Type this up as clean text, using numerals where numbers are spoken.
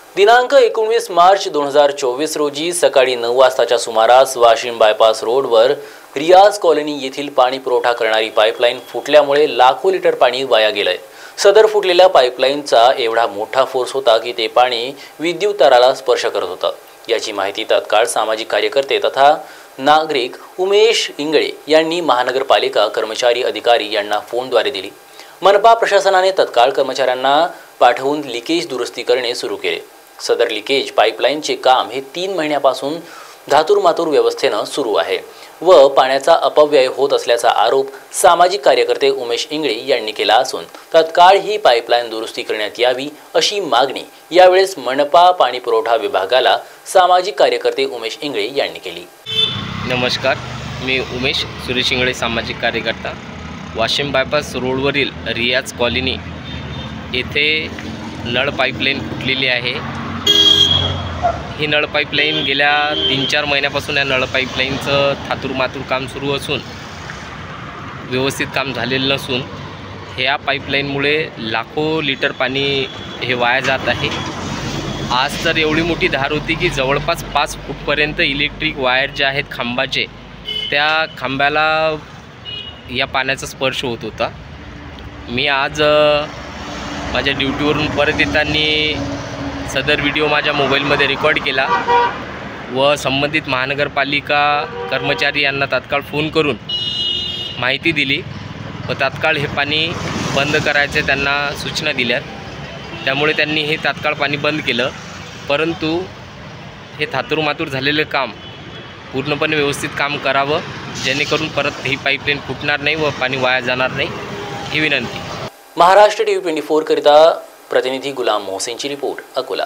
दिनांक 19 मार्च 2024 रोजी सकाळी 9 वाजताच्या सुमारास वाशिम बायपास रोडवर रियाज कॉलनी येथील पाणी पुरवठा करणारी पाईपलाईन फुटल्यामुळे लाखो लिटर पाणी वाया गेलंय। सदर फुटलेल्या पाईपलाईनचा एवढा मोठा फोर्स होता की ते पाणी विद्युत ताराला स्पर्श करत होतं। याची माहिती तत्काळ सामाजिक कार्यकर्ते तथा नागरिक उमेश इंगळे यांनी महानगरपालिका कर्मचारी अधिकारी यांना फोनद्वारे दिली। मनपा प्रशासनाने तत्काळ कर्मचाऱ्यांना पाठवून लिकेज दुरुस्ती करणे सुरू केले। सदर लिकेज पाईपलाईनचे काम हे 3 महिन्यापासून धातुरमातुर व्यवस्थेने सुरू आहे व पाण्याचा अपव्यय होत असल्याचा आरोप सामाजिक कार्यकर्ते उमेश इंगळे यांनी केला असून तत्काळ ही पाईपलाईन दुरुस्ती करण्यात यावी अशी मागणी यावेळेस मनपा पाणी पुरवठा विभागाला सामाजिक कार्यकर्ते उमेश इंगळे यांनी केली। नमस्कार, मी उमेश सुरेश इंगळे, सामाजिक कार्यकर्ता। वाशिम बायपास रोडवरील रियाज कॉलनी येथे नळ पाईपलाईन फुटलेली आहे। ही नळ पाईपलाईन गेल्या 3-4 महिन्यापासून या नळ पाईपलाईनचं थातूरमातूर काम सुरू असून व्यवस्थित काम झालेलं नसून ह्या पाईपलाईनमुळे लाखो लिटर पाणी हे वाया जात आहे। आज तर एवढी मोठी धार होती की जवळपास 5 फूटपर्यंत इलेक्ट्रिक वायर जे आहेत खांबाचे, त्या खांबाला या पाण्याचा स्पर्श होत होता। मी आज माझ्या ड्युटीवरून परत येताना सदर व्हिडिओ माझ्या मोबाईलमध्ये रेकॉर्ड केला व संबंधित महानगरपालिका कर्मचारी यांना तात्काळ फोन करून माहिती दिली व तात्काळ हे पाणी बंद करायचे त्यांना सूचना दिल्यात। त्यामुळे त्यांनी हे तात्काळ पाणी बंद केलं, परंतु हे थातूरमातूर झालेलं काम पूर्णपणे व्यवस्थित काम करावं, जेणेकरून परत ही पाईपलाईन फुटणार नाही व पाणी वाया जाणार नाही, ही विनंती। महाराष्ट्र TV 24 करिता प्रतिनिधी गुलाम मोहसिनची रिपोर्ट, अकोला।